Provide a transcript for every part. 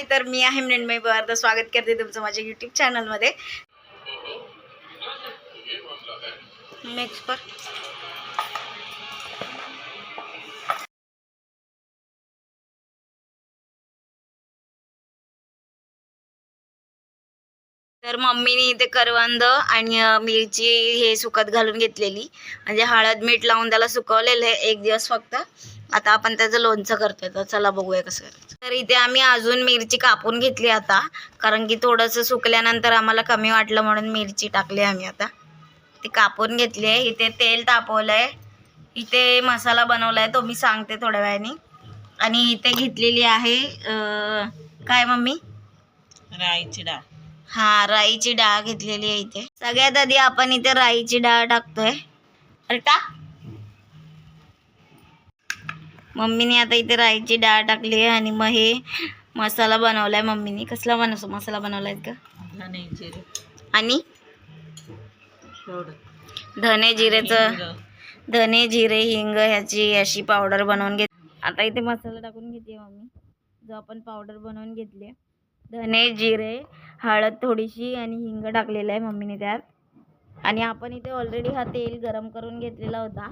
हाय, तर मी आहे मृण्मयी पवार. तर स्वागत करते तुमचं माझ्या यूट्यूब चॅनलमध्ये. मिक्स कर. तर मम्मीने इथे करवंद आणि मिरची हे सुकत घालून घेतलेली, म्हणजे हळद मीठ लावून त्याला सुकवलेलं आहे 1 दिवस फक्त. आता आपण त्याचं लोणचं करतोय, तर चला बघूया कसं करायचं. तर इथे आम्ही अजून मिरची कापून घेतली आता, कारण की थोडंसं सुकल्यानंतर आम्हाला कमी वाटलं म्हणून मिरची टाकली आम्ही. आता ती कापून घेतली आहे. इथे तेल तापवलंय, इथे मसाला बनवलाय तो मी सांगते थोड्या वेळाने. आणि इथे घेतलेली आहे काय मम्मी, राईची डाळ. हा, राईची डाळ घेतलेली आहे इथे. सगळ्यात आधी आपण इथे राईची डाळ टाकतोय. अरे टाक. मम्मीने आता इथे राईची डाळ टाकली आहे आणि मग हे मसाला बनवलाय मम्मीने. कसला मसाला बनवलाय का? धने जिरे आणि धने जिरे हिंग ह्याची अशी पावडर बनवून घेत. आता इथे मसाला टाकून घेते मम्मी, जो आपण पावडर बनवून घेतली. धने जिरे हळद थोडीशी आणि हिंग टाकलेलं आहे मम्मीने त्यात. आणि आपण इथे ऑलरेडी हा तेल गरम करून घेतलेला होता.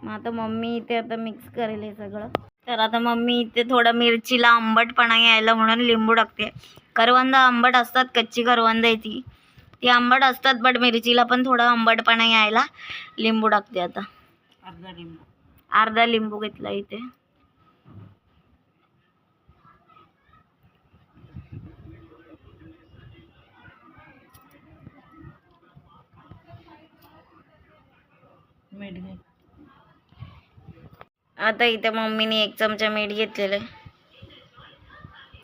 मग आता मम्मी इथे आता मिक्स करेल हे सगळं. तर आता मम्मी इथे थोडं मिरचीला आंबटपणा यायला म्हणून लिंबू टाकते. करवंद आंबट असतात, कच्ची करवंद आहे ती आंबट असतात, बट मिरचीला पण थोडा आंबटपणा यायला लिंबू टाकते. आता अर्धा लिंबू घेतला इथे. मीठ. आता इथे मम्मीने 1 चमचा मीठ घेतलेलं आहे.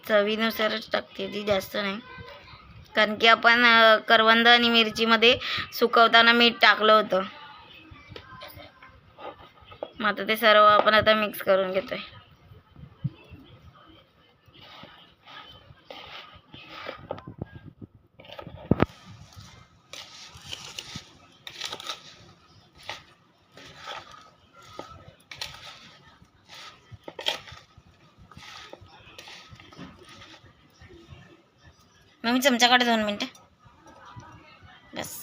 चवीनुसारच टाकते ती, जास्त नाही, कारण की आपण करवंद आणि मिरचीमध्ये सुकवताना मीठ टाकलं होतं. मग आता ते सर्व आपण आता मिक्स करून घेतोय. मग मी चमच्याकडे 2 मिनटं बस.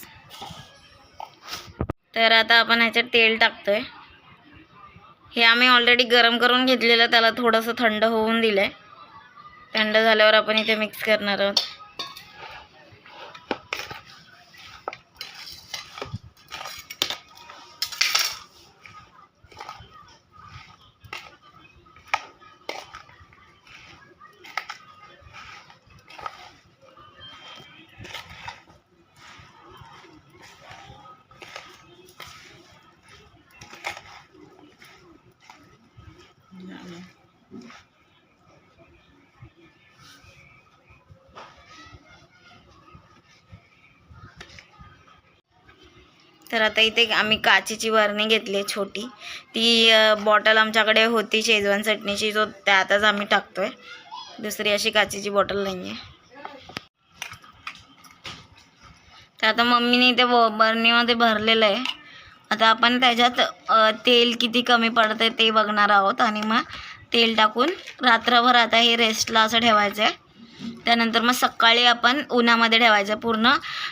तर आता आपण ह्याच्यात तेल टाकतोय. हे आम्ही ऑलरेडी गरम करून घेतलेलं, त्याला थोडंसं थंड होऊन दिलंय. थंड झाल्यावर आपण इथे मिक्स करणार आहोत. तर आता इथे आम्ही काचेची बरणी घेतली छोटी. ती बॉटल आमच्याकडे होती शेजवान चटणीची, जो त्यातच आम्ही टाकतोय. दुसरी अशी काचेची बॉटल नाही आहे. तर आता मम्मीने इथे बरणीमध्ये भरलेलं आहे. आता आपण त्याच्यात तेल किती कमी पडतंय ते बघणार आहोत. आणि मग तेल टाकून रात्रभर आता हे रेस्टला असं ठेवायचं आहे. त्यानंतर मग सकाळी आपण उन्हामध्ये ठेवायचं. पूर्ण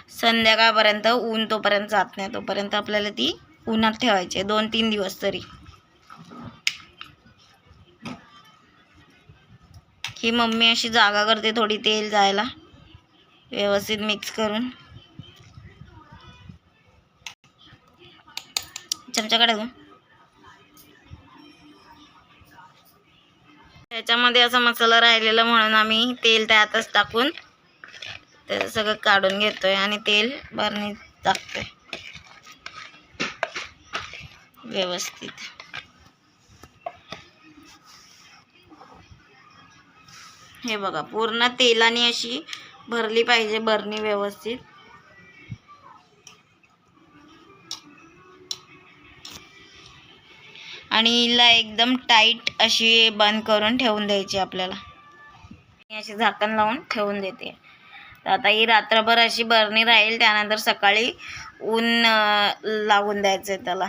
संध्याकाळपर्यंत ऊन तोपर्यंत जात नाही, तोपर्यंत आपल्याला ती उन्हात ठेवायची 2-3 दिवस तरी. ही मम्मी अशी जागा करते थोडी तेल जायला, व्यवस्थित मिक्स करून. चमच्याकडे घेऊन त्याच्यामध्ये असा मसाला राहिलेला म्हणून आम्ही तेल त्यातच टाकून त्याचं सगळं काढून घेतोय आणि तेल बरणीत टाकतोय व्यवस्थित. हे बघा, पूर्ण तेलाने अशी भरली पाहिजे बरणी व्यवस्थित. आणि हिला एकदम टाईट अशी बंद करून ठेवून द्यायची आपल्याला. अशी झाकण लावून ठेवून देते. तर आता ही रात्रभर अशी बरणी राहील, त्यानंतर सकाळी ऊन लागून द्यायचं आहे त्याला.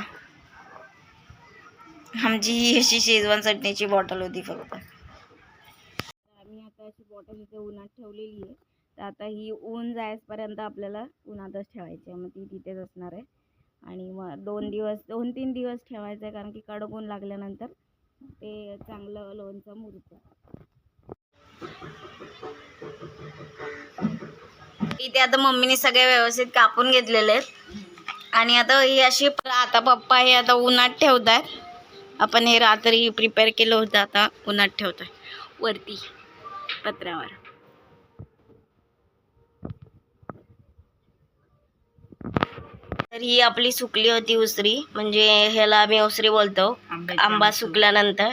आमची ही अशी शेजवान चटणीची बॉटल होती फक्त. आम्ही आता अशी बॉटल इथे उन्हात ठेवलेली आहे. तर आता ही ऊन जायपर्यंत आपल्याला उन्हातच ठेवायची आहे. मग ती तिथेच असणार आहे. आणि मग 2-3 दिवस ठेवायचं आहे, कारण की कडक ऊन लागल्यानंतर ते चांगलं लोणचं मुरतं. इथे आता मम्मीने सगळे व्यवस्थित कापून घेतलेले आहेत. आणि आता ही अशी आता पप्पा हे आता उन्हात ठेवतात. आपण हे रात्री प्रिपेअर केलं होतं, आता उन्हात ठेवतोय वरती पत्र्यावर. तर ही आपली सुकली होती उसरी, म्हणजे ह्याला आम्ही उसरी बोलतो, आंबा सुकल्यानंतर.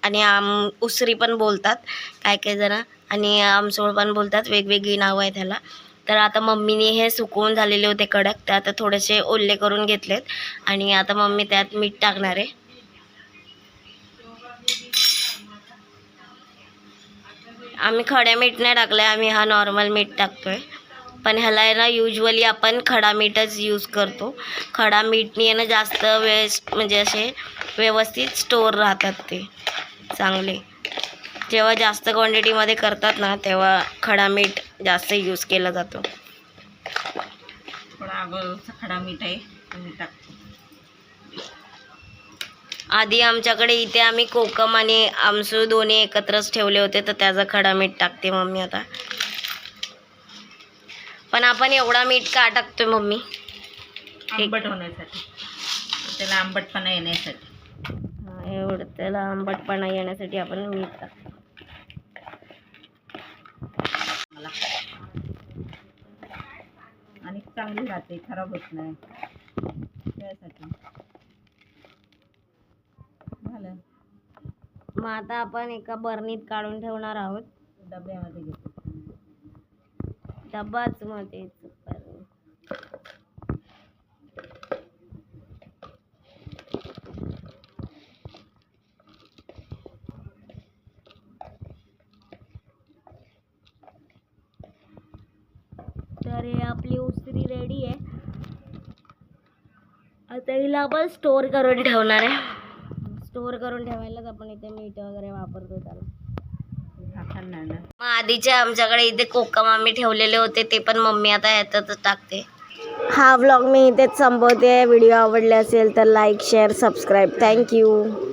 आणि उसरी पण बोलतात काय काय जण, आणि आमसोळ पण बोलतात, वेगवेगळी नावं आहेत ह्याला. तर आता मम्मीने हे सुकवून झालेले होते कडक, ते आता थोडेसे ओले करून घेतलेत. आणि आता मम्मी त्यात मीठ टाकणार आहे. आम्ही खडे मीठ नाही टाकले, आम्ही हा नॉर्मल मीठ टाकतोय. पण ह्याला आहे ना युजली आपण खडा मीठच यूज करतो. खडा मीठने आहे ना जास्त वेळ म्हणजे असे व्यवस्थित स्टोअर राहतात ते चांगले. जेव्हा जास्त क्वांटिटीमध्ये करतात ना, तेव्हा खडा मीठ जास्त यूज केला जातो. थोडा अगोदरचा खडा मीठ आहे तुम्ही टाकतो. आधी आमच्याकडे इथे आम्ही कोकम आणि आमसूळ दोन्ही एकत्रच ठेवले होते, तर त्याचा खडा मीठ टाकते मम्मी आता. पण आपण एवढा मीठ का टाकतोय मम्मी? आंबट होण्यासाठी, त्याला आंबटपणा येण्यासाठी. एवढं त्याला आंबटपणा येण्यासाठी आपण मीठ टाकतो. आणि चांगली राहते, खराब होत नाही त्यासाठी झालं. मग आता आपण एका बरणीत काढून ठेवणार आहोत. डब्यामध्ये घेतो, डब्बाच मध्ये. तर हे आपली उसरी रेडी आहे. आता हिला आपण स्टोअर करून ठेवणार आहे. स्टोअर करून ठेवायलाच आपण इथे मीठ वगैरे वापरतो त्याला. मग आधीचे आमच्याकडे इथे कोकम आम्ही ठेवलेले होते, ते पण मम्मी आता ह्याच्यातच टाकते. हा व्लॉग मी इथेच संपवते. व्हिडिओ आवडले असेल तर लाईक, शेअर, सबस्क्राईब. थँक्यू.